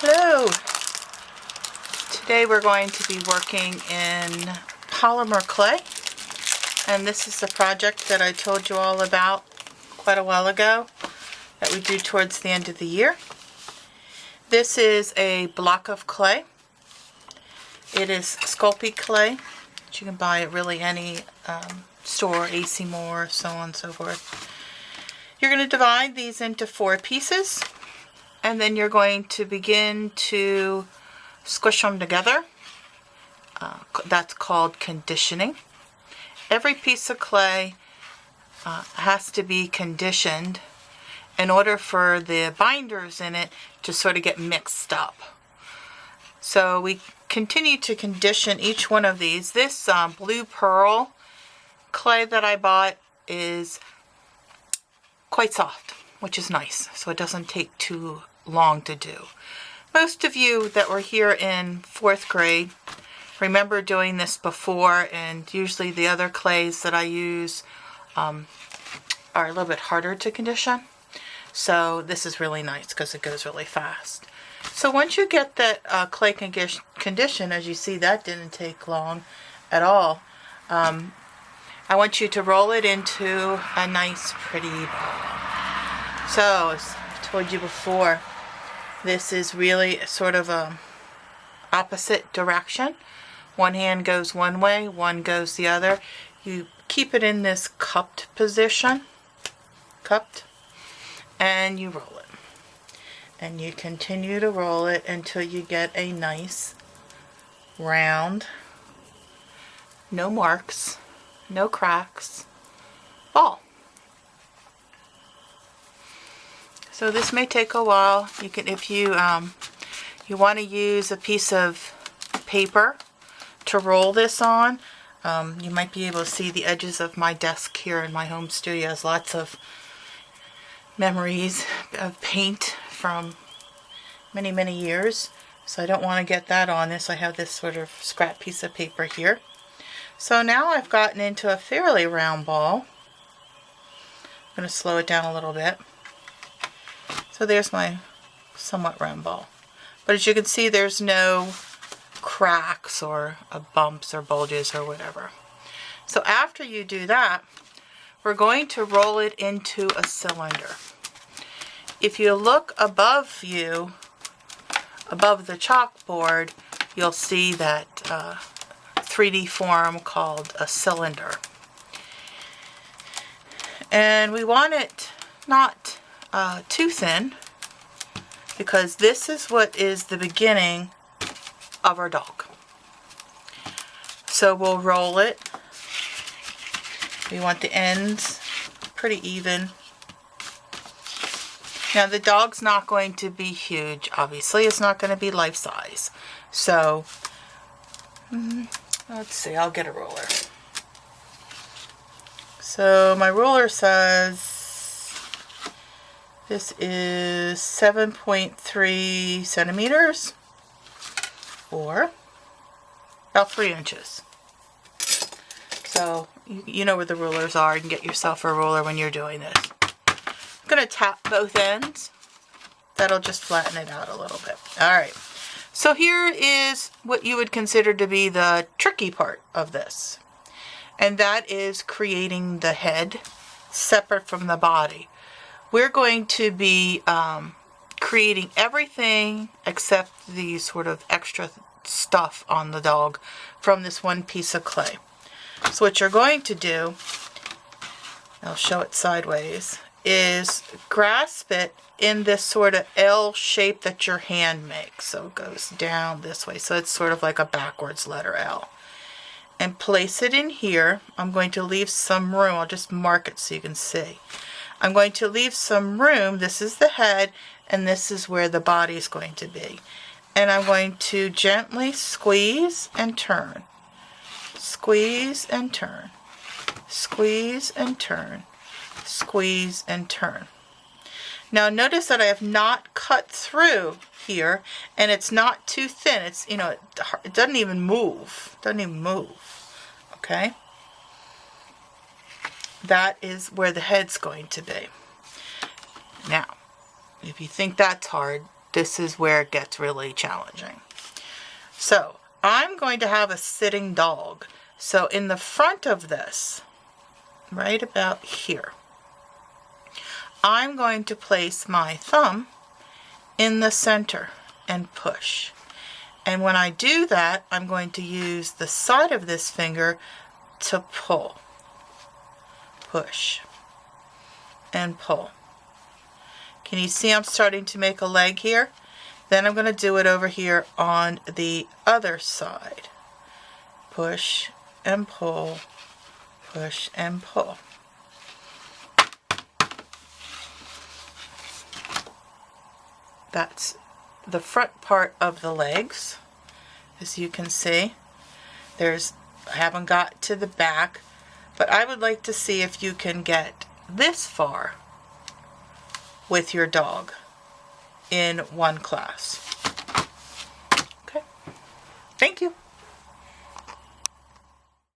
Hello! Today we're going to be working in polymer clay, and this is the project that I told you all about quite a while ago that we do towards the end of the year. This is a block of clay. It is Sculpey clay, which you can buy at really any store, AC Moore, so on and so forth. You're going to divide these into 4 pieces, and then you're going to begin to squish them together. That's called conditioning. Every piece of clay has to be conditioned in order for the binders in it to sort of get mixed up. So we continue to condition each one of these. This blue pearl clay that I bought is quite soft, which is nice, so it doesn't take too long to do. Most of you that were here in 4th grade remember doing this before, and usually the other clays that I use are a little bit harder to condition. So this is really nice because it goes really fast. So once you get that clay conditioned, as you see, that didn't take long at all. I want you to roll it into a nice pretty ball. So as I told you before, this is really sort of a opposite direction. One hand goes one way, one goes the other. You keep it in this cupped position, and you roll it. And you continue to roll it until you get a nice round, no marks, no cracks ball. So this may take a while. You can, if you want to use a piece of paper to roll this on, you might be able to see the edges of my desk here in my home studio. Has lots of memories of paint from many years. So I don't want to get that on this. I have this sort of scrap piece of paper here. So now I've gotten into a fairly round ball. I'm going to slow it down a little bit. So there's my somewhat round ball. But as you can see, there's no cracks or bumps or bulges or whatever. So after you do that, we're going to roll it into a cylinder. If you look above the chalkboard, you'll see that 3D form called a cylinder. And we want it not too thin, because this is what is the beginning of our dog. So we'll roll it. We want the ends pretty even. Now the dog's not going to be huge, obviously. It's not going to be life size. So let's see, I'll get a ruler. So my ruler says this is 7.3 centimeters, or about 3 inches. So you know where the rulers are. You can get yourself a ruler when you're doing this. I'm going to tap both ends. That'll just flatten it out a little bit. Alright, so here is what you would consider to be the tricky part of this. And that is creating the head separate from the body. We're going to be creating everything except the sort of extra stuff on the dog from this one piece of clay. So what you're going to do, I'll show it sideways, is grasp it in this sort of L shape that your hand makes. So it goes down this way. So it's sort of like a backwards letter L. And place it in here. I'm going to leave some room. I'll just mark it so you can see. I'm going to leave some room. This is the head, and this is where the body is going to be. And I'm going to gently squeeze and turn. Squeeze and turn. Squeeze and turn. Squeeze and turn. Now notice that I have not cut through here, and it's not too thin. It's, you know, it doesn't even move. It doesn't even move. Okay? That is where the head's going to be. Now, if you think that's hard, this is where it gets really challenging. So I'm going to have a sitting dog. So in the front of this, right about here, I'm going to place my thumb in the center and push. And when I do that, I'm going to use the side of this finger to pull, push, and pull. Can you see I'm starting to make a leg here? Then I'm going to do it over here on the other side. Push and pull, push and pull. That's the front part of the legs. As you can see, I haven't got to the back, but I would like to see if you can get this far with your dog in one class. Okay, thank you.